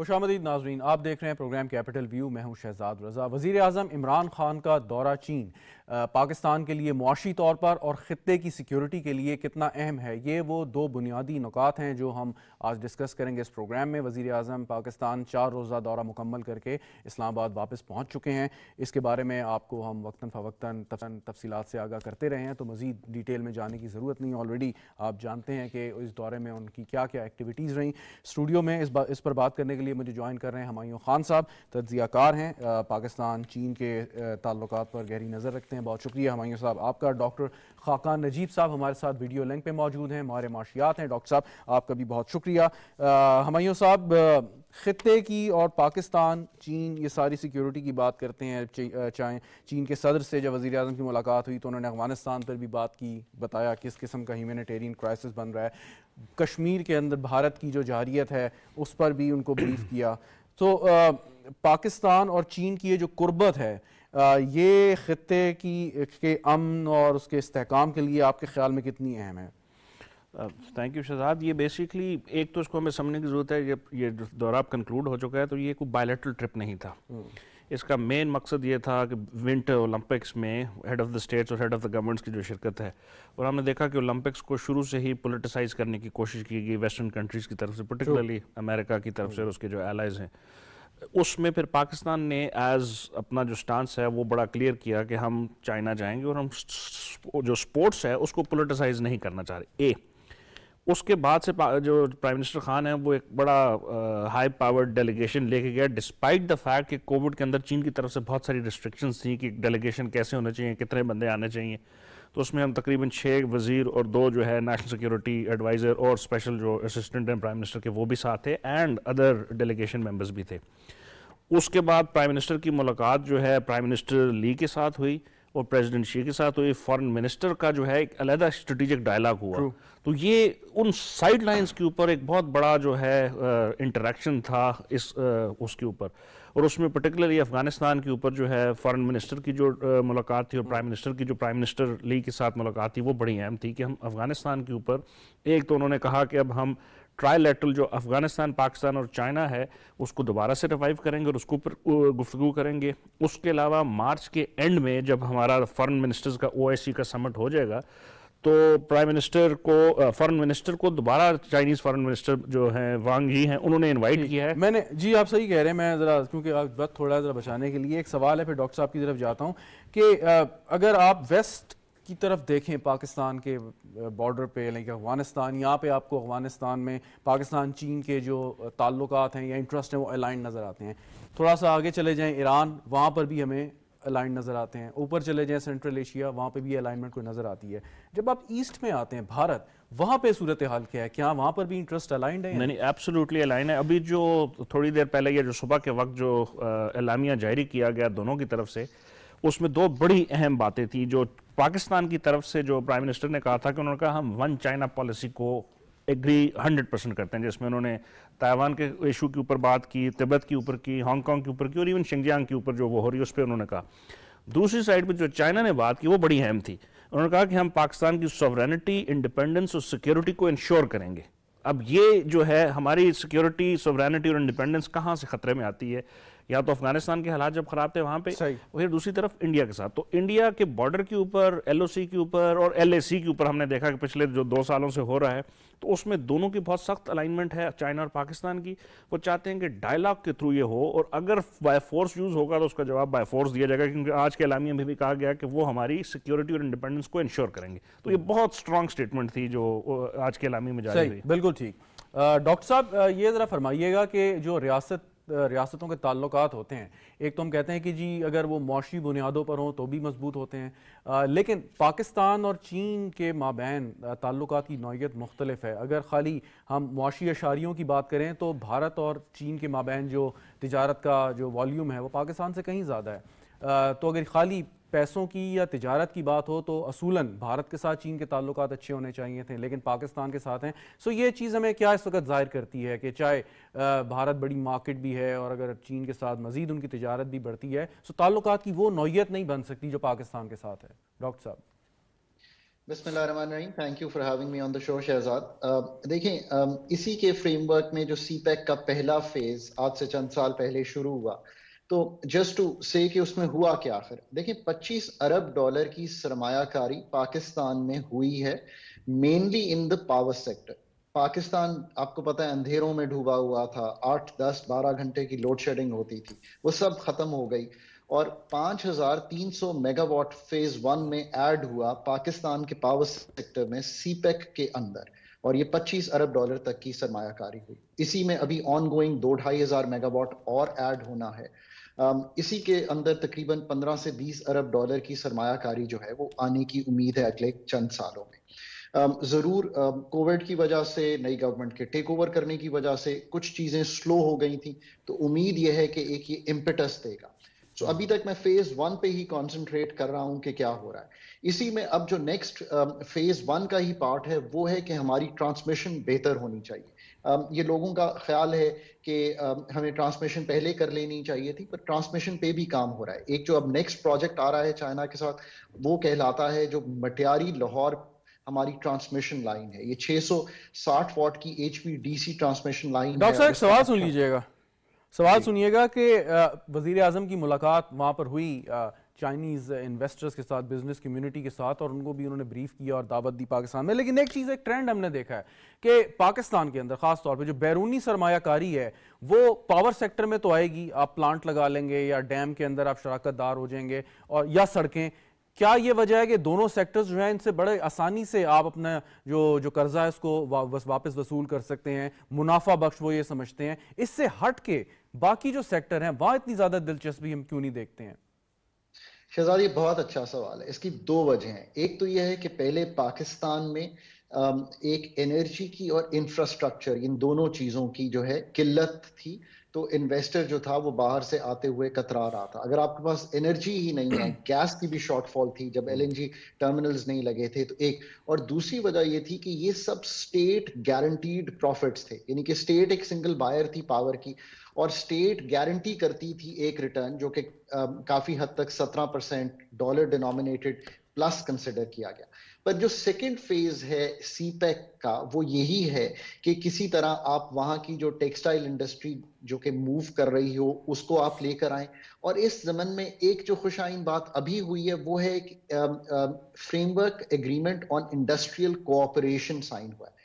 خوش آمدید ناظرین، آپ دیکھ رہے ہیں پروگرام کیپٹل ویو۔ میں ہوں شہزاد رضا۔ وزیر اعظم عمران خان کا دورہ چین پاکستان کے لیے معاشی طور پر اور خطے کی سیکیورٹی کے لیے کتنا اہم ہے، یہ وہ دو بنیادی نکات ہیں جو ہم آج ڈسکس کریں گے اس پروگرام میں۔ وزیر اعظم پاکستان 4 روزہ دورہ مکمل کر کے اسلام آباد واپس پہنچ چکے ہیں۔ اس کے بارے میں آپ کو ہم وقتاً فوقتاً تفصیلات سے آگاہ کرتے رہے ہیں، تو مزید ڈیٹیل میں جانے کی ضرورت نہیں۔ آلریڈی آپ جانتے ہیں کہ اس دورے میں ان کی کیا کیا ایکٹیویٹیز رہیں۔ اسٹوڈیو میں اس پر بات کرنے کے لیے مجھے جوائن کر رہے ہیں ہمایوں خان صاحب، تجزیہ کار ہیں، پاکستان چین کے تعلقات پر گہری نظر رکھتے ہیں۔ بہت شکریہ ہمایوں صاحب آپ کا۔ ڈاکٹر خاقان نجیب صاحب ہمارے ساتھ ویڈیو لنک پہ موجود ہیں، ماہر معاشیات ہیں۔ ڈاکٹر صاحب آپ کا بھی بہت شکریہ۔ ہمایوں صاحب، خطے کی اور پاکستان چین یہ ساری سیکیورٹی کی بات کرتے ہیں، چاہے چین کے صدر سے جب وزیر اعظم کی ملاقات ہوئی تو انہوں نے افغانستان پر بھی بات کی، بتایا کس قسم کا ہیومینیٹیرین کرائسس بن رہا ہے، کشمیر کے اندر بھارت کی جو جارحیت ہے اس پر بھی ان کو بریف کیا۔ تو پاکستان اور چین کی یہ جو قربت ہے، یہ خطے کے امن اور اس کے استحکام کے لیے آپ کے خیال میں کتنی اہم ہے؟ Thank you Shahzad. یہ بیسیکلی ایک تو اس کو ہمیں سمجھنے کی ضرورت ہے، یہ دورہ اب کنکلوڈ ہو چکا ہے تو یہ کوئی بائیلیٹرل ٹرپ نہیں تھا۔ اس کا مین مقصد یہ تھا کہ ونٹر اولمپکس میں ہیڈ آف دا اسٹیٹس اور ہیڈ آف دا گورنمنٹس کی جو شرکت ہے، اور ہم نے دیکھا کہ اولمپکس کو شروع سے ہی پولیٹیسائز کرنے کی کوشش کی گئی ویسٹرن کنٹریز کی طرف سے، پرٹیکولرلی امریکہ کی طرف سے اور اس کے جو الائز ہیں۔ اس میں پھر پاکستان نے ایز اپنا جو سٹانس ہے وہ بڑا کلیئر کیا کہ ہم چائنا جائیں گے اور ہم جو سپورٹس ہے اس کو پولیٹیسائز نہیں کرنا چاہ رہے۔ اس کے بعد سے جو پرائم منسٹر خان ہے وہ ایک بڑا ہائی پاورڈ ڈیلیگیشن لے کے گیا، ڈسپائٹ دا فیکٹ کہ کووڈ کے اندر چین کی طرف سے بہت ساری ریسٹرکشنز تھیں کہ ڈیلیگیشن کیسے ہونے چاہیے، کتنے بندے آنے چاہیے۔ تو اس میں ہم تقریباً 6 وزیر اور 2 جو ہے نیشنل سیکیورٹی ایڈوائزر اور اسپیشل جو اسسٹنٹ ہیں پرائم منسٹر کے وہ بھی ساتھ تھے، اینڈ ادر ڈیلیگیشن ممبرز بھی تھے۔ اس کے بعد پرائم منسٹر کی ملاقات جو ہے پرائم منسٹر لی کے ساتھ ہوئی اور پریزیڈنٹ شی کے ساتھ ہوئی۔ فارن منسٹر کا جو ہے ایک علیحدہ اسٹریٹجک ڈائلاگ ہوا۔ تو یہ ان سائڈ لائنز کے اوپر ایک بہت بڑا جو ہے انٹریکشن تھا اس کے اوپر، اور اس میں پرٹیکولرلی افغانستان کے اوپر جو ہے فارن منسٹر کی جو ملاقات تھی اور پرائم منسٹر کی جو پرائم منسٹر لی کے ساتھ ملاقات تھی وہ بڑی اہم تھی کہ ہم افغانستان کے اوپر ایک تو انہوں نے کہا کہ اب ہم ٹرائی لیٹرل جو افغانستان، پاکستان اور چائنا ہے اس کو دوبارہ سے ریوائیو کریں گے اور اس کے اوپر گفتگو کریں گے۔ اس کے علاوہ مارچ کے اینڈ میں جب ہمارا فارن منسٹرز کا OIC کا سمٹ ہو جائے گا تو فارن منسٹر کو دوبارہ چائنیز فارن منسٹر جو ہیں وانگ یی ہیں انہوں نے انوائٹ کیا ہے۔ میں نے جی آپ صحیح کہہ رہے ہیں، میں ذرا کیونکہ وقت تھوڑا ذرا بچانے کے لیے ایک سوال ہے، پھر ڈاکٹر صاحب کی طرف جاتا ہوں کہ اگر آپ ویسٹ کی طرف دیکھیں پاکستان کے بارڈر پہ، لیکن افغانستان، یہاں پہ آپ کو افغانستان میں پاکستان چین کے جو تعلقات ہیں یا انٹرسٹ ہیں وہ الائنڈ نظر آتے ہیں۔ تھوڑا سا آگے چلے جائیں ایران، وہاں پر بھی ہمیں الائنڈ نظر آتے ہیں۔ اوپر چلے جائیں سینٹرل ایشیا، وہاں پہ بھی الائنمنٹ کو نظر آتی ہے۔ جب آپ ایسٹ میں آتے ہیں بھارت، وہاں پہ صورتحال کیا ہے؟ کیا وہاں پر بھی انٹرسٹ الائنڈ ہے؟ نہیں، ایبسولوٹلی الائنڈ ہے۔ ابھی جو تھوڑی دیر پہلے یا جو صبح کے وقت جو اعلامیہ جاری کیا گیا دونوں کی طرف سے، اس میں 2 بڑی اہم باتیں تھیں۔ جو پاکستان کی طرف سے جو پرائم منسٹر نے کہا تھا کہ انہوں نے کہا ہم 1 چائنا پالیسی کو ایگری 100% کرتے ہیں، جس میں انہوں نے تائیوان کے ایشو کے اوپر بات کی، تبت کے اوپر کی، ہانگ کانگ کے اوپر کی، اور ایون شنجیانگ کے اوپر جو وہ ہو رہی ہے اس پہ انہوں نے کہا۔ دوسری سائڈ پہ جو چائنا نے بات کی وہ بڑی اہم تھی۔ انہوں نے کہا کہ ہم پاکستان کی سوورینٹی، انڈیپینڈنس اور سیکیورٹی کو انشور کریں گے۔ اب یہ جو ہے ہماری سیکیورٹی، سوورینٹی اور انڈیپینڈنس کہاں سے خطرے میں آتی ہے؟ یا تو افغانستان کے حالات جب خراب تھے وہاں پہ، پھر دوسری طرف انڈیا کے ساتھ۔ تو انڈیا کے بارڈر کے اوپر، LOC کے اوپر اور LAC کے اوپر ہم نے دیکھا کہ پچھلے جو 2 سالوں سے ہو رہا ہے، تو اس میں دونوں کی بہت سخت الائنمنٹ ہے چائنا اور پاکستان کی۔ وہ چاہتے ہیں کہ ڈائلاگ کے تھرو یہ ہو، اور اگر بائی فورس یوز ہوگا تو اس کا جواب بائی فورس دیا جائے گا، کیونکہ آج کے اعلامیہ میں بھی کہا گیا کہ وہ ہماری سیکیورٹی اور انڈیپینڈنس کو انشور کریں گے۔ تو یہ بہت اسٹرانگ سٹیٹمنٹ تھی جو آج کے اعلامیہ میں جاری ہوئی۔ بالکل ٹھیک۔ ڈاکٹر صاحب یہ ذرا فرمائیے گا کہ جو ریاستوں کے تعلقات ہوتے ہیں، ایک تو ہم کہتے ہیں کہ جی اگر وہ معاشی بنیادوں پر ہوں تو بھی مضبوط ہوتے ہیں، لیکن پاکستان اور چین کے مابین تعلقات کی نوعیت مختلف ہے۔ اگر خالی ہم معاشی اشاریوں کی بات کریں تو بھارت اور چین کے مابین جو تجارت کا جو والیوم ہے وہ پاکستان سے کہیں زیادہ ہے۔ تو اگر خالی پیسوں کی یا تجارت کی بات ہو تو اصولاً بھارت کے ساتھ چین کے تعلقات اچھے ہونے چاہیے تھے، لیکن پاکستان کے ساتھ ہیں۔ سو یہ چیز ہمیں کیا اس وقت ظاہر کرتی ہے کہ چاہے بھارت بڑی مارکیٹ بھی ہے اور اگر چین کے ساتھ مزید ان کی تجارت بھی بڑھتی ہے، سو تعلقات کی وہ نوعیت نہیں بن سکتی جو پاکستان کے ساتھ ہے؟ ڈاکٹر صاحب بسم اللہ الرحمن الرحیم. Thank you for having me on the show Shahzad. دیکھیں اسی کے فریم ورک میں جو سی پیک کا پہلا فیز آج سے چند سال پہلے شروع ہوا, تو جسٹ ٹو سے کہ اس میں ہوا کیا آخر. دیکھیں $25 ارب کی سرمایہ کاری پاکستان میں ہوئی ہے, mainly in the power sector. Pakistan آپ کو پتہ ہے اندھیروں میں ڈوبا ہوا تھا, 8 10 12 گھنٹے کی لوڈ شیڈنگ ہوتی تھی, وہ سب ختم ہو گئی, اور 5300 میگا واٹ فیز 1 میں ایڈ ہوا پاکستان کے پاور سیکٹر میں سی پیک کے اندر, اور یہ $25 ارب تک کی سرمایہ کاری ہوئی. اسی میں ابھی آن گوئنگ 2-2.5 میگا واٹ اور ایڈ ہونا ہے. اسی کے اندر تقریباً 15 سے 20 ارب ڈالر کی سرمایہ کاری جو ہے وہ آنے کی امید ہے اگلے چند سالوں میں. ضرور کووڈ کی وجہ سے, نئی گورنمنٹ کے ٹیک اوور کرنے کی وجہ سے کچھ چیزیں سلو ہو گئی تھیں, تو امید یہ ہے کہ ایک یہ امپیٹس دے گا. سو ابھی تک میں فیز 1 پہ ہی کانسنٹریٹ کر رہا ہوں کہ کیا ہو رہا ہے. اسی میں اب جو نیکسٹ فیز 1 کا ہی پارٹ ہے وہ ہے کہ ہماری ٹرانسمیشن بہتر ہونی چاہیے. یہ لوگوں کا خیال ہے کہ ہمیں ٹرانسمیشن پہلے کر لینی چاہیے تھی, پر ٹرانسمیشن پہ بھی کام ہو رہا ہے. ایک جو اب نیکسٹ پروجیکٹ آ رہا ہے چائنا کے ساتھ, وہ کہلاتا ہے جو مٹیاری لاہور ہماری ٹرانسمیشن لائن ہے. یہ 660 واٹ کی HVDC ٹرانسمیشن لائن ہے. ڈاکٹر صاحب ایک سوال سن لیجئے گا, سوال سنیے گا کہ وزیر اعظم کی ملاقات وہاں پر ہوئی چائنیز انویسٹرز کے ساتھ, بزنس کمیونٹی کے ساتھ, اور ان کو بھی انہوں نے بریف کیا اور دعوت دی پاکستان میں. لیکن ایک چیز, ایک ٹرینڈ ہم نے دیکھا ہے کہ پاکستان کے اندر خاص طور پہ جو بیرونی سرمایہ کاری ہے وہ پاور سیکٹر میں تو آئے گی, آپ پلانٹ لگا لیں گے یا ڈیم کے اندر آپ شراکت دار ہو جائیں گے, اور یا سڑکیں. کیا یہ وجہ ہے کہ دونوں سیکٹرز جو ہیں ان سے بڑے آسانی سے آپ اپنا جو قرضہ ہے اس کو واپس وصول کر سکتے ہیں, منافع بخش وہ یہ سمجھتے ہیں؟ اس سے ہٹ کے باقی جو سیکٹر ہیں وہاں اتنی زیادہ دلچسپی ہم کیوں نہیں دیکھتے ہیں؟ شہزاد یہ بہت اچھا سوال ہے. اس کی 2 وجہ ہیں. ایک تو یہ ہے کہ پہلے پاکستان میں ایک انرجی کی اور انفراسٹرکچر, ان دونوں چیزوں کی جو ہے قلت تھی, تو انویسٹر جو تھا وہ باہر سے آتے ہوئے کترا رہا تھا. اگر آپ کے پاس انرجی ہی نہیں ہے, گیس کی بھی شارٹ فال تھی جب LNG ٹرمینلز نہیں لگے تھے, تو ایک. اور دوسری وجہ یہ تھی کہ یہ سب سٹیٹ گارنٹیڈ پروفٹس تھے, یعنی کہ سٹیٹ ایک سنگل بائر تھی پاور کی, اور سٹیٹ گارنٹی کرتی تھی ایک ریٹرن جو کہ کافی حد تک 17% ڈالر ڈینومینیٹڈ پلس کنسیڈر کیا گیا. پر جو سیکنڈ فیز ہے سی پیک کا وہ یہی ہے کہ کسی طرح آپ وہاں کی جو ٹیکسٹائل انڈسٹری جو کہ موو کر رہی ہو اس کو آپ لے کر آئیں. اور اس ضمن میں ایک جو خوش آئند بات ابھی ہوئی ہے وہ ہے ایک framework agreement on industrial cooperation sign ہوا ہے.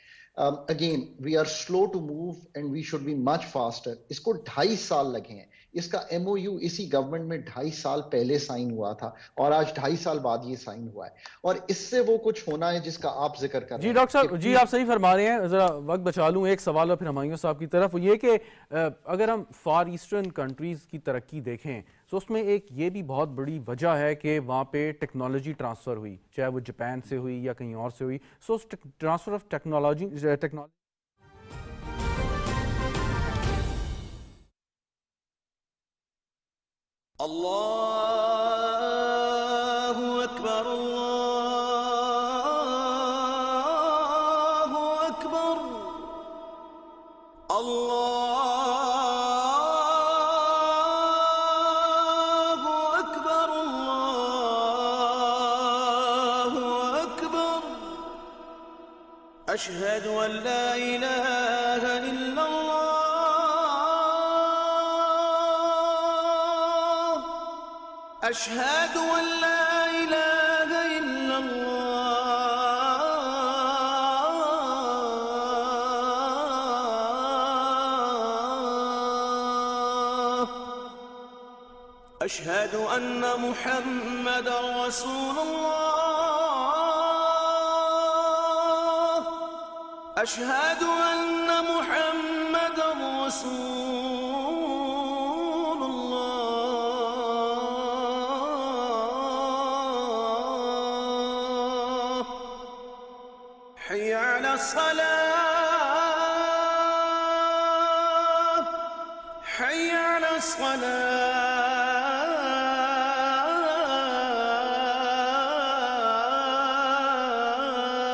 Again, we are slow to move and we should be much faster. اس کو 2.5 سال لگے ہیں. اس کا MOU اسی گورنمنٹ میں 2.5 سال پہلے سائن ہوا تھا, اور آج 2.5 سال بعد یہ سائن ہوا ہے, اور اس سے وہ کچھ ہونا ہے جس کا آپ ذکر کر رہے ہیں. جی ڈاکٹر صاحب, جی آپ صحیح فرما رہے ہیں. ذرا وقت بچا لوں, ایک سوال اور پھر ہمایوں صاحب کی طرف. یہ کہ اگر ہم فار ایسٹرن کنٹریز کی ترقی دیکھیں تو اس میں ایک یہ بھی بہت بڑی وجہ ہے کہ وہاں پہ ٹیکنالوجی ٹرانسفر ہوئی, چاہے وہ جاپان سے ہوئی یا کہیں اور سے ہوئی. سو اس ٹرانسفر آف ٹیکنالوجی اللہ اکبر اللہ اکبر اللہ اکبر اللہ اکبر اشہد ان لا الہ الا اللہ أشهد أن لا إله إلا الله أشهد أن محمدا رسول الله أشهد أن محمدا رسول الله حي على الصلاة حي على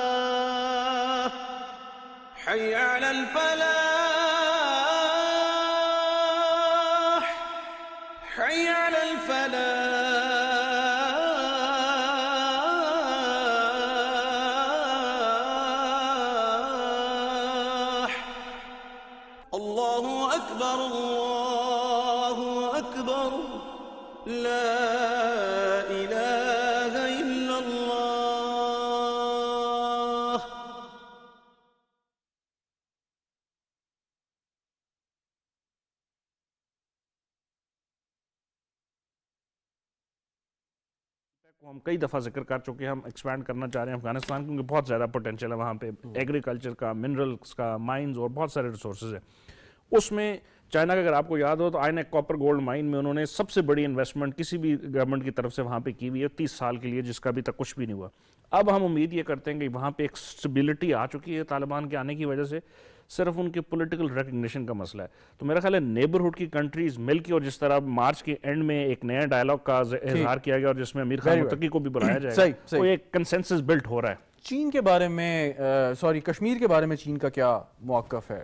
الصلاة حي على الفلاح حي على الفلاح أكبر الله أكبر لا إله إلا الله. کو ہم کئی دفعہ ذکر کر چکے ہیں, ہم ایکسپینڈ کرنا چاہ رہے ہیں افغانستان کیونکہ بہت زیادہ پوٹینشیل ہے وہاں پہ, ایگریکلچر کا, منرلز کا, مائنز اور بہت سارے ریسورسز ہیں. اس میں چائنا کا اگر آپ کو یاد ہو تو آئین ایک کاپر گولڈ مائن میں انہوں نے سب سے بڑی انویسٹمنٹ کسی بھی گورنمنٹ کی طرف سے وہاں پہ کی ہوئی ہے 30 سال کے لیے, جس کا ابھی تک کچھ بھی نہیں ہوا. اب ہم امید یہ کرتے ہیں کہ وہاں پہ ایک اسٹیبلٹی آ چکی ہے طالبان کے آنے کی وجہ سے, صرف ان کے پولیٹیکل ریکگنیشن کا مسئلہ ہے. تو میرا خیال ہے نیبرہڈ کی کنٹریز مل کے, اور جس طرح مارچ کے اینڈ میں ایک نیا ڈائلاگ کا اظہار کیا گیا اور جس میں امیر خان متقی کو بھی بلایا جائے گا, وہ ایک کنسنسس بلٹ ہو رہا ہے. چین کے بارے میں کشمیر کے بارے میں چین کا کیا موقف ہے؟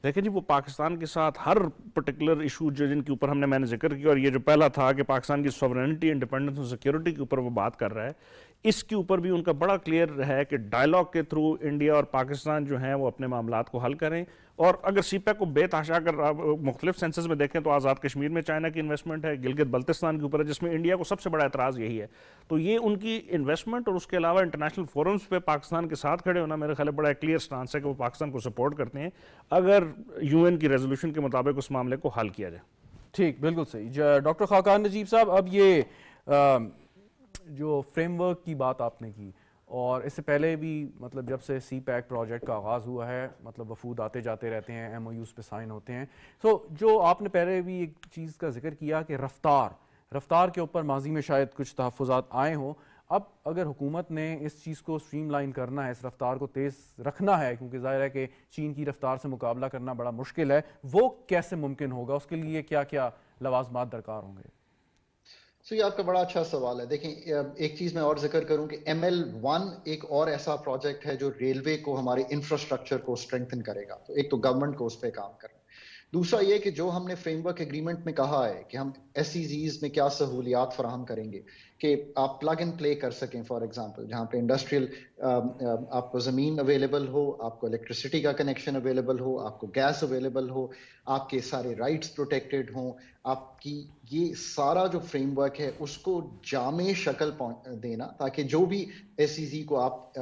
دیکھیں جی, وہ پاکستان کے ساتھ ہر پرٹیکولر ایشو جن کے اوپر میں نے ذکر کیا, اور یہ جو پہلا تھا کہ پاکستان کی سوورنٹی, انڈیپینڈنس اور سیکیورٹی کے اوپر وہ بات کر رہا ہے, اس کے اوپر بھی ان کا بڑا کلیئر ہے کہ ڈائلاگ کے تھرو انڈیا اور پاکستان جو ہیں وہ اپنے معاملات کو حل کریں. اور اگر سی پیک کو بے تحاشا اگر مختلف سینسز میں دیکھیں تو آزاد کشمیر میں چائنا کی انویسٹمنٹ ہے, گلگت بلتستان کے اوپر ہے جس میں انڈیا کو سب سے بڑا اعتراض یہی ہے. تو یہ ان کی انویسٹمنٹ اور اس کے علاوہ انٹرنیشنل فورمز پہ پاکستان کے ساتھ کھڑے ہونا میرے خیال ہے بڑا کلیئر سٹانس ہے کہ وہ پاکستان کو سپورٹ کرتے ہیں اگر یو این کی ریزولوشن کے مطابق اس معاملے کو حل کیا جائے. ٹھیک, بالکل صحیح. ڈاکٹر خاقان نجیب صاحب, اب یہ جو فریم ورک کی بات آپ نے کی, اور اس سے پہلے بھی مطلب جب سے سی پیک پروجیکٹ کا آغاز ہوا ہے, مطلب وفود آتے جاتے رہتے ہیں, ایم او یوز پہ سائن ہوتے ہیں. جو آپ نے پہلے بھی ایک چیز کا ذکر کیا کہ رفتار کے اوپر ماضی میں شاید کچھ تحفظات آئے ہوں, اب اگر حکومت نے اس چیز کو سٹریم لائن کرنا ہے, اس رفتار کو تیز رکھنا ہے, کیونکہ ظاہر ہے کہ چین کی رفتار سے مقابلہ کرنا بڑا مشکل ہے, وہ کیسے ممکن ہوگا؟ اس کے لیے کیا کیا لوازمات درکار ہوں گے؟ یہ آپ کا بڑا اچھا سوال ہے. دیکھیں, ایک چیز میں اور ذکر کروں کہ ML1 ایک اور ایسا پروجیکٹ ہے جو ریلوے کو, ہمارے انفراسٹرکچر کو اسٹرینتھن کرے گا. تو ایک تو گورنمنٹ کو اس پہ کام کرنا. دوسرا یہ کہ جو ہم نے فریم ورک ایگریمنٹ میں کہا ہے کہ ہم SEZs میں کیا سہولیات فراہم کریں گے کہ آپ پلگ اینڈ پلے کر سکیں. فار ایگزامپل جہاں پہ انڈسٹریل آپ کو زمین اویلیبل ہو, آپ کو الیکٹریسٹی کا کنیکشن اویلیبل ہو, آپ کو گیس اویلیبل ہو, آپ کے سارے رائٹس پروٹیکٹڈ ہوں, آپ کی یہ سارا جو فریم ورک ہے اس کو جامع شکل دینا, تاکہ جو بھی SEZ کو آپ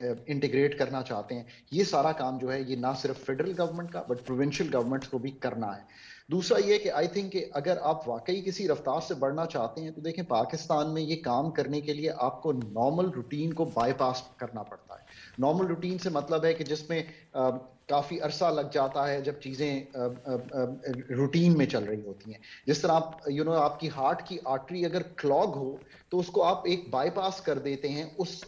انٹیگریٹ کرنا چاہتے ہیں, یہ سارا کام جو ہے یہ نہ صرف فیڈرل گورنمنٹ کا بٹ پروونشل گورنمنٹس کو بھی کرنا ہے. دوسرا یہ کہ آئی تھنک کہ اگر آپ واقعی کسی رفتار سے بڑھنا چاہتے ہیں تو دیکھیں پاکستان میں یہ کام کرنے کے لیے آپ کو نارمل روٹین کو بائی پاس کرنا پڑتا ہے. نارمل روٹین سے مطلب ہے کہ جس میں کافی عرصہ لگ جاتا ہے جب چیزیں روٹین میں چل رہی ہوتی ہیں. جس طرح آپ آپ کی ہارٹ کی آرٹری اگر کلاگ ہو تو اس کو آپ ایک بائی پاس کر دیتے ہیں اس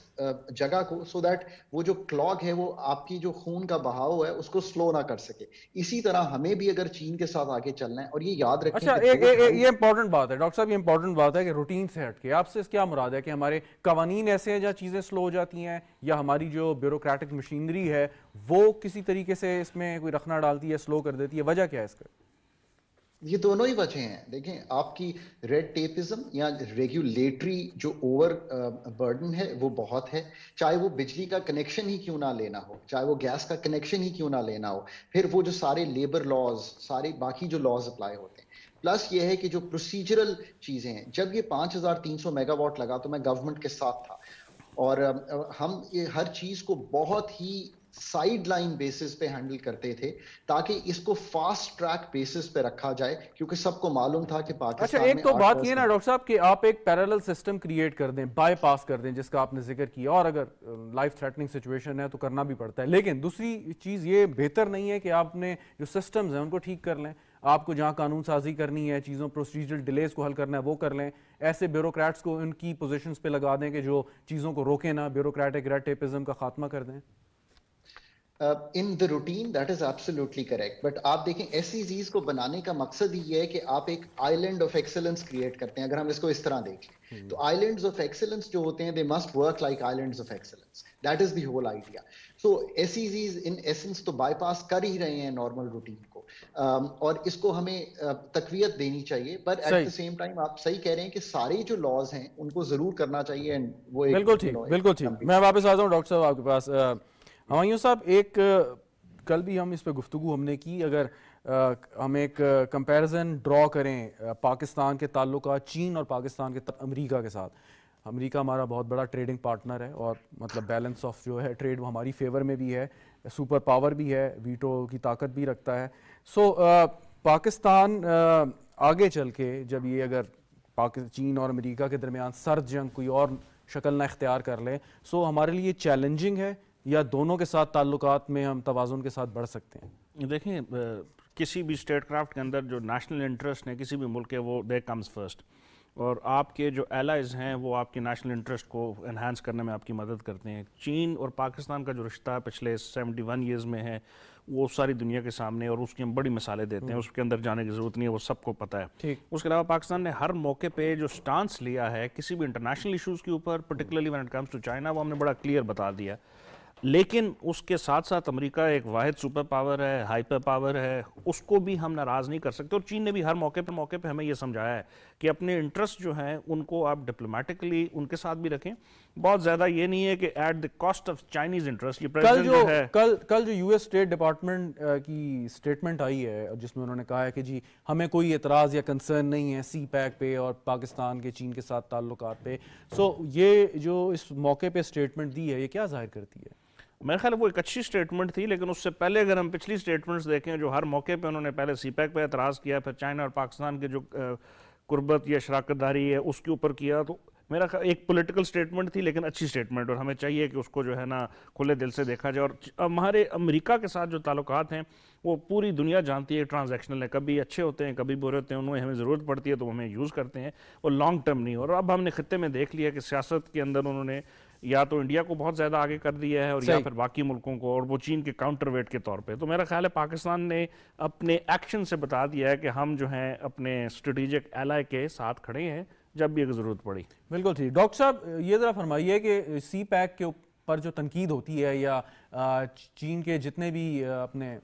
جگہ کو, سو دیٹ وہ جو کلاگ ہے وہ آپ کی جو خون کا بہاؤ ہے اس کو سلو نہ کر سکے. اسی طرح ہمیں بھی اگر چین کے ساتھ آگے چلنا ہے, اور یہ یاد رکھیں. اچھا, یہ امپورٹنٹ بات ہے ڈاکٹر صاحب, یہ امپورٹنٹ بات ہے کہ روٹین سے ہٹ کے آپ سے کیا مراد ہے کہ ہمارے قوانین ایسے ہیں جہاں چیزیں سلو ہو جاتی ہیں, یا ہماری جو بیوروکریٹک مشینری ہے وہ کسی طریقے سے اس میں کوئی رخنہ ڈالتی ہے, سلو کر دیتی ہے؟ وجہ کیا ہے اس کا؟ یہ دونوں ہی وجہ ہیں. دیکھیں, آپ کی ریڈ ٹیپزم یا ریگولیٹری جو اوور برڈن ہے وہ بہت ہے, چاہے وہ بجلی کا کنیکشن ہی کیوں نہ لینا ہو, چاہے وہ گیس کا کنیکشن ہی کیوں نہ لینا ہو, پھر وہ جو سارے لیبر لاز, سارے باقی جو لاز اپلائی ہوتے ہیں. پلس یہ ہے کہ جو پروسیجرل چیزیں ہیں, جب یہ 5300 میگا واٹ لگا تو میں گورنمنٹ کے ساتھ تھا, اور ہم یہ ہر چیز کو بہت ہی سائیڈ لائن بیسس پہ ہینڈل کرتے تھے تاکہ اس کو فاسٹ ٹریک بیسس پہ رکھا جائے, کیونکہ سب کو معلوم تھا کہ پاکستان میں. اچھا, ایک تو بات یہ نا ڈاکٹر صاحب کہ آپ ایک پیرالل سسٹم کریٹ کر دیں, بائی پاس کر دیں, جس کا آپ نے ذکر کیا, اور اگر لائف تھریٹنگ سچویشن ہے تو کرنا بھی پڑتا ہے, لیکن دوسری چیز یہ بہتر نہیں ہے کہ آپ نے جو سسٹمز ہیں ان کو ٹھیک کر لیں, آپ کو جہاں قانون سازی کرنی ہے, چیزوں پروسیجرل ڈیلیز کو حل کرنا ہے وہ کر لیں, ایسے بیوروکریٹس کو ان کی پوزیشنز پہ لگا دیں کہ جو چیزوں کو روکیں نہ, بیوروکریٹک ریڈ ٹیپزم کا خاتمہ کر دیں. In the routine that is absolutely correct, but آپ دیکھیں SEZs کو بنانے کا مقصد ہی یہ ہے کہ آپ ایک آئیلینڈ آف ایکسلنس کریٹ کرتے ہیں. اگر ہم اس کو اس طرح دیکھیں تو آئیلینڈز آف ایکسلنس جو ہوتے ہیں they must work like islands of excellence. That is the whole idea. So SEZs in essence تو بائی پاس کر ہی رہے ہیں نارمل روٹین کو, اور اس کو ہمیں تقویت دینی چاہیے, but at the same time آپ صحیح کہہ رہے ہیں کہ سارے جو لاز ہیں ان کو ضرور کرنا چاہیے. وہ بالکل ٹھیک, بالکل ٹھیک. میں واپس آتا ہوں ڈاکٹر صاحب آپ کے پاس. ہمایوں صاحب, ایک کل بھی ہم اس پہ گفتگو ہم نے کی, اگر ہم ایک کمپیریزن ڈرا کریں پاکستان کے تعلقات چین اور پاکستان کے امریکہ کے ساتھ. امریکہ ہمارا بہت بڑا ٹریڈنگ پارٹنر ہے اور مطلب بیلنس آف جو ہے ٹریڈ وہ ہماری فیور میں بھی ہے, سپر پاور بھی ہے, ویٹو کی طاقت بھی رکھتا ہے. سو پاکستان آگے چل کے جب یہ اگر چین اور امریکہ کے درمیان سرد جنگ کوئی اور شکل نہ اختیار کر لیں, سو ہمارے لیے چیلنجنگ ہے یا دونوں کے ساتھ تعلقات میں ہم توازن کے ساتھ بڑھ سکتے ہیں؟ دیکھیں کسی بھی اسٹیٹ کرافٹ کے اندر جو نیشنل انٹرسٹ ہے کسی بھی ملک کے وہ دے کمز فرسٹ, اور آپ کے جو ایلائز ہیں وہ آپ کے نیشنل انٹرسٹ کو انہانس کرنے میں آپ کی مدد کرتے ہیں. چین اور پاکستان کا جو رشتہ پچھلے 71 ایئرز میں ہے وہ ساری دنیا کے سامنے, اور اس کی ہم بڑی مثالیں دیتے ہیں, اس کے اندر جانے کی ضرورت نہیں ہے, وہ سب کو پتہ ہے. اس کے علاوہ پاکستان نے ہر موقع پہ جو سٹانس لیا ہے کسی بھی انٹرنیشنل ایشوز کے اوپر, particularly when it comes to China, وہ ہم نے بڑا کلیئر بتا دیا. لیکن اس کے ساتھ ساتھ امریکہ ایک واحد سپر پاور ہے, ہائپر پاور ہے, اس کو بھی ہم ناراض نہیں کر سکتے. اور چین نے بھی ہر موقع پہ ہمیں یہ سمجھایا ہے کہ اپنے انٹرسٹ جو ہیں ان کو آپ ڈپلومیٹکلی ان کے ساتھ بھی رکھیں, بہت زیادہ یہ نہیں ہے کہ at the cost of Chinese interest. یہ پریزیڈنٹ جو ہے کل جو یو ایس اسٹیٹ ڈپارٹمنٹ کی اسٹیٹمنٹ آئی ہے جس میں انہوں نے کہا ہے کہ جی ہمیں کوئی اعتراض یا کنسرن نہیں ہے سی پیک پہ اور پاکستان کے چین کے ساتھ تعلقات پہ, سو یہ جو اس موقع پہ اسٹیٹمنٹ دی ہے یہ کیا ظاہر کرتی ہے؟ میرے خیال وہ ایک اچھی سٹیٹمنٹ تھی, لیکن اس سے پہلے اگر ہم پچھلی سٹیٹمنٹس دیکھیں جو ہر موقع پہ انہوں نے پہلے سی پیک پہ اعتراض کیا, پھر چائنا اور پاکستان کے جو قربت یا شراکت داری ہے اس کے اوپر کیا, تو میرا خیال ایک پولیٹیکل سٹیٹمنٹ تھی لیکن اچھی سٹیٹمنٹ, اور ہمیں چاہیے کہ اس کو جو ہے نا کھلے دل سے دیکھا جائے. اور ہمارے امریکہ کے ساتھ جو تعلقات ہیں وہ پوری دنیا جانتی ہے ٹرانزیکشنل ہے, کبھی اچھے ہوتے ہیں کبھی برے ہوتے ہیں, انہیں ہمیں ضرورت پڑتی ہے تو ہمیں یوز کرتے ہیں, وہ لانگ ٹرم نہیں. اور اب ہم نے خطے میں دیکھ لیا کہ سیاست کے اندر انہوں نے یا تو انڈیا کو بہت زیادہ آگے کر دیا ہے اور یا پھر باقی ملکوں کو, اور وہ چین کے کاؤنٹر ویٹ کے طور پہ. تو میرا خیال ہے پاکستان نے اپنے ایکشن سے بتا دیا ہے کہ ہم جو ہیں اپنے اسٹریٹجک ایلائی کے ساتھ کھڑے ہیں جب بھی ایک ضرورت پڑی. بالکل ٹھیک. ڈاکٹر صاحب یہ ذرا فرمائیے کہ سی پیک کے اوپر جو تنقید ہوتی ہے یا چین کے جتنے بھی اپنے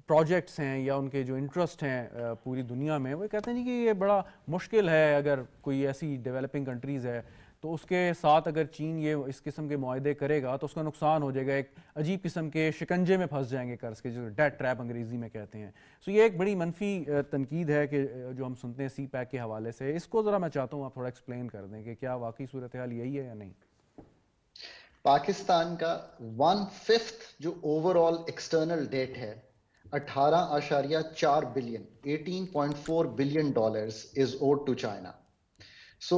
پروجیکٹس ہیں یا ان کے جو انٹرسٹ ہیں پوری دنیا میں, وہ کہتے ہیں کہ یہ بڑا مشکل ہے اگر کوئی ایسی ڈیولپنگ کنٹریز ہے تو اس کے ساتھ اگر چین یہ اس قسم کے معاہدے کرے گا تو اس کا نقصان ہو جائے گا, ایک عجیب قسم کے شکنجے میں پھنس جائیں گے قرض کے, جو ڈیٹ ٹریپ انگریزی میں کہتے ہیں. سو یہ ایک بڑی منفی تنقید ہے کہ جو ہم سنتے ہیں سی پیک کے حوالے سے. اس کو ذرا میں چاہتا ہوں آپ تھوڑا ایکسپلین کر دیں کہ کیا واقعی صورتحال یہی ہے یا نہیں. پاکستان کا 1/5 جو اوور آل ایکسٹرنل ڈیٹ ہے 18.4 billion $18.4 billion is owed to China. سو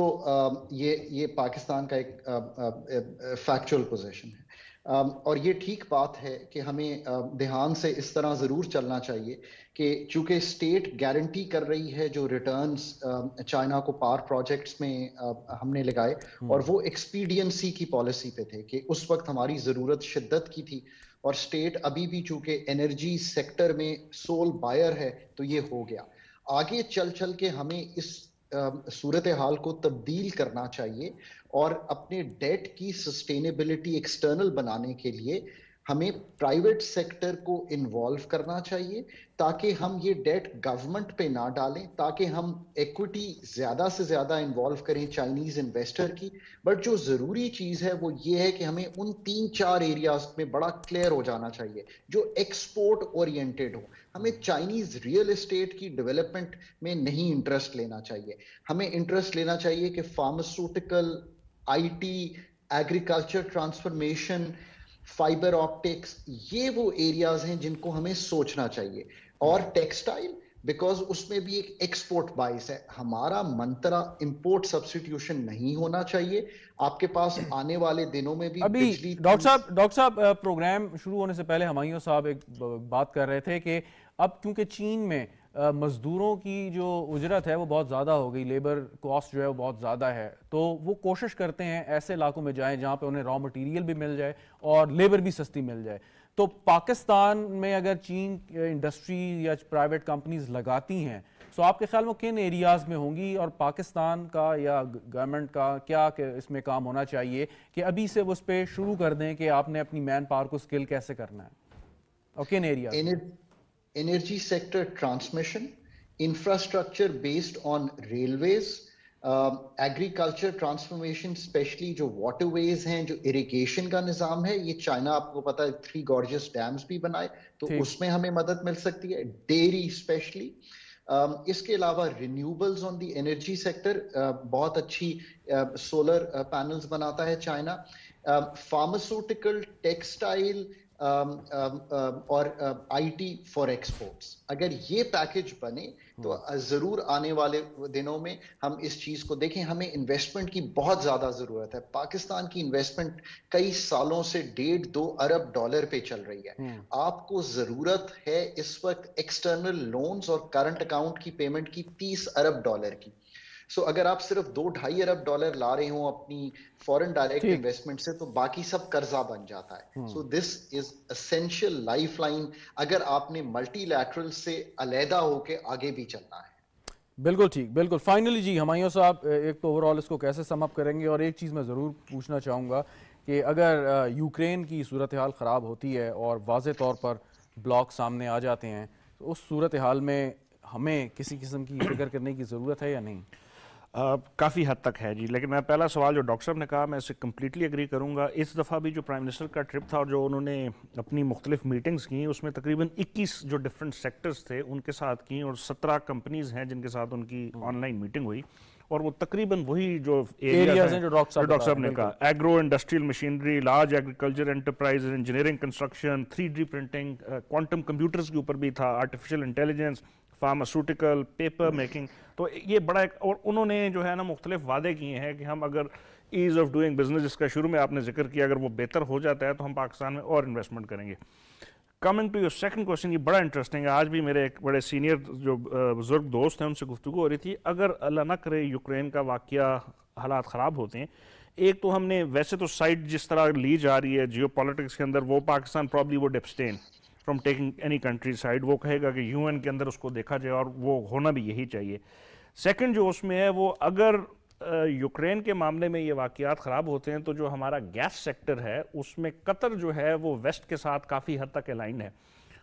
یہ پاکستان کا ایک فیکچوئل پوزیشن ہے, اور یہ ٹھیک بات ہے کہ ہمیں دھیان سے اس طرح ضرور چلنا چاہیے کہ چونکہ اسٹیٹ گارنٹی کر رہی ہے جو ریٹرنز چائنا کو پاور پروجیکٹس میں ہم نے لگائے, اور وہ ایکسپیڈینسی کی پالیسی پہ تھے کہ اس وقت ہماری ضرورت شدت کی تھی, اور اسٹیٹ ابھی بھی چونکہ انرجی سیکٹر میں سول بائر ہے تو یہ ہو گیا. آگے چل کے ہمیں اس صورتحال کو تبدیل کرنا چاہیے, اور اپنے ڈیٹ کی سسٹینیبلٹی ایکسٹرنل بنانے کے لیے ہمیں پرائیویٹ سیکٹر کو انوالو کرنا چاہیے تاکہ ہم یہ ڈیٹ گورنمنٹ پہ نہ ڈالیں, تاکہ ہم ایکوٹی زیادہ سے زیادہ انوالو کریں چائنیز انویسٹر کی. بٹ جو ضروری چیز ہے وہ یہ ہے کہ ہمیں ان 3-4 ایریاز میں بڑا کلیئر ہو جانا چاہیے جو ایکسپورٹ اورینٹیڈ ہو. ہمیں چائنیز ریئل اسٹیٹ کی ڈیولپمنٹ میں نہیں انٹرسٹ لینا چاہیے, ہمیں انٹرسٹ لینا چاہیے کہ pharmaceutical, I T, agriculture transformation, fibre optics, یہ وہ ایریاز ہیں جن کو ہمیں سوچنا چاہیے. اور ٹیکسٹائل بیکاز اس میں بھی ایک ایکسپورٹ بائس ہے. ہمارا منترا امپورٹ سبسٹیٹیوشن نہیں ہونا چاہیے. آپ کے پاس آنے والے دنوں میں بھی ابھی ڈاکٹر صاحب پروگرام شروع ہونے سے پہلے ہمایوں صاحب ایک بات کر رہے تھے کہ اب کیونکہ چین میں مزدوروں کی جو اجرت ہے وہ بہت زیادہ ہو گئی, لیبر کاسٹ جو ہے وہ بہت زیادہ ہے, تو وہ کوشش کرتے ہیں ایسے علاقوں میں جائیں جہاں پہ انہیں را مٹیریل بھی مل جائے اور لیبر بھی سستی مل جائے. تو پاکستان میں اگر چین انڈسٹری یا پرائیویٹ کمپنیز لگاتی ہیں تو آپ کے خیال میں کن ایریاز میں ہوں گی, اور پاکستان کا یا گورنمنٹ کا کیا کہ اس میں کام ہونا چاہیے کہ ابھی سے وہ اس پہ شروع کر دیں کہ آپ نے اپنی مین پاور کو سکل کیسے کرنا ہے, اور کن areas? Energy sector transmission, infrastructure based on railways, agriculture transformation especially جو واٹر ویز ہیں, جو اریگیشن کا نظام ہے, یہ چائنا آپ کو پتا ہے 3 گارجس ڈیمز بھی بنائے, تو اس میں ہمیں مدد مل سکتی ہے, ڈیری اسپیشلی. اس کے علاوہ رینیوبلز آن دی انرجی سیکٹر, بہت اچھی سولر پینلز بناتا ہے چائنا. فارماسیوٹیکل, ٹیکسٹائل اور آئی ٹی فار ایکسپورٹس, اگر یہ پیکج بنے تو ضرور آنے والے دنوں میں ہم اس چیز کو دیکھیں. ہمیں انویسٹمنٹ کی بہت زیادہ ضرورت ہے. پاکستان کی انویسٹمنٹ کئی سالوں سے $1.5-2 ارب پہ چل رہی ہے. آپ کو ضرورت ہے اس وقت ایکسٹرنل لونز اور کرنٹ اکاؤنٹ کی پیمنٹ کی $30 ارب کی. سو اگر آپ صرف $2-2.5 ارب لا رہے ہوں اپنی فورن ڈائریکٹ انویسٹمنٹ سے, تو باقی سب قرضہ بن جاتا ہے. سو دس از اسینشیل لائف لائن اگر آپ نے ملٹی لیٹرل سے علیحدہ ہو کے آگے بھی چلنا ہے. بالکل ٹھیک, بالکل. فائنلی جی ہمایوں صاحب, ایک تو اوور آل اس کو کیسے سم اپ کریں گے, اور ایک چیز میں ضرور پوچھنا چاہوں گا کہ اگر یوکرین کی صورتحال خراب ہوتی ہے اور واضح طور پر بلاک سامنے آ جاتے ہیں, تو اس صورتحال میں ہمیں کسی قسم کی فکر کرنے کی ضرورت ہے یا نہیں؟ کافی حد تک ہے جی, لیکن میں پہلا سوال جو ڈاکٹر صاحب نے کہا میں اس سے کمپلیٹلی اگری کروں گا. اس دفعہ بھی جو پرائم منسٹر کا ٹرپ تھا اور جو انہوں نے اپنی مختلف میٹنگز کی, اس میں تقریباً 21 جو ڈفرینٹ سیکٹرز تھے ان کے ساتھ کی, اور 17 کمپنیز ہیں جن کے ساتھ ان کی آن لائن میٹنگ ہوئی, اور وہ تقریباً وہی جو ایریاز ہیں جو ڈاکٹر صاحب نے کہا, agro industrial machinery, large agriculture enterprise, engineering construction, 3D printing, quantum computers کے اوپر بھی تھا, artificial intelligence, pharmaceutical, paper making. تو یہ بڑا ایک, اور انہوں نے جو ہے نا مختلف وعدے کیے ہیں کہ ہم اگر ایز آف ڈوئنگ بزنس, جس کا شروع میں آپ نے ذکر کیا, اگر وہ بہتر ہو جاتا ہے تو ہم پاکستان میں اور انویسٹمنٹ کریں گے. Coming to your second question, یہ بڑا انٹرسٹنگ ہے. آج بھی میرے ایک بڑے سینئر جو بزرگ دوست ہیں ان سے گفتگو ہو رہی تھی. اگر اللہ نہ کرے یوکرین کا واقعہ حالات خراب ہوتے ہیں, ایک تو ہم نے ویسے تو سائڈ جس طرح لی جا رہی ہے جیو پالیٹکس کے اندر, وہ Pakistan probably would abstain from taking any country side, وہ کہے گا کہ UN کے اندر اس کو دیکھا جائے, اور وہ ہونا بھی یہی چاہیے. سیکنڈ جو اس میں ہے, وہ اگر یوکرین کے معاملے میں یہ واقعات خراب ہوتے ہیں تو جو ہمارا گیس سیکٹر ہے اس میں قطر جو ہے وہ ویسٹ کے ساتھ کافی حد تک الائن ہے,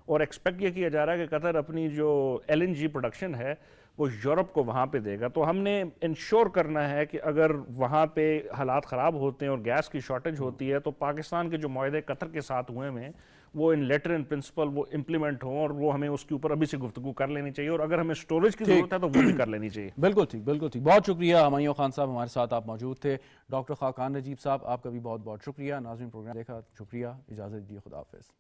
اور ایکسپیکٹ یہ کیا جا رہا ہے کہ قطر اپنی جو LNG پروڈکشن ہے وہ یورپ کو وہاں پہ دے گا. تو ہم نے انشور کرنا ہے کہ اگر وہاں پہ حالات خراب ہوتے ہیں اور گیس کی شارٹیج ہوتی ہے, تو پاکستان کے جو معاہدے قطر کے ساتھ ہوئے ہیں وہ ان لیٹر ان پرنسپل وہ امپلیمنٹ ہوں, اور وہ ہمیں اس کے اوپر ابھی سے گفتگو کر لینی چاہیے, اور اگر ہمیں سٹوریج کی ضرورت ہے تو وہ بھی کر لینی چاہیے. بالکل ٹھیک, بالکل ٹھیک. بہت شکریہ ہمایوں خان صاحب, ہمارے ساتھ آپ موجود تھے. ڈاکٹر خاقان نجیب صاحب, آپ کا بھی بہت بہت شکریہ. ناظرین پروگرام دیکھا, شکریہ, اجازت دیجیے, خدا حافظ.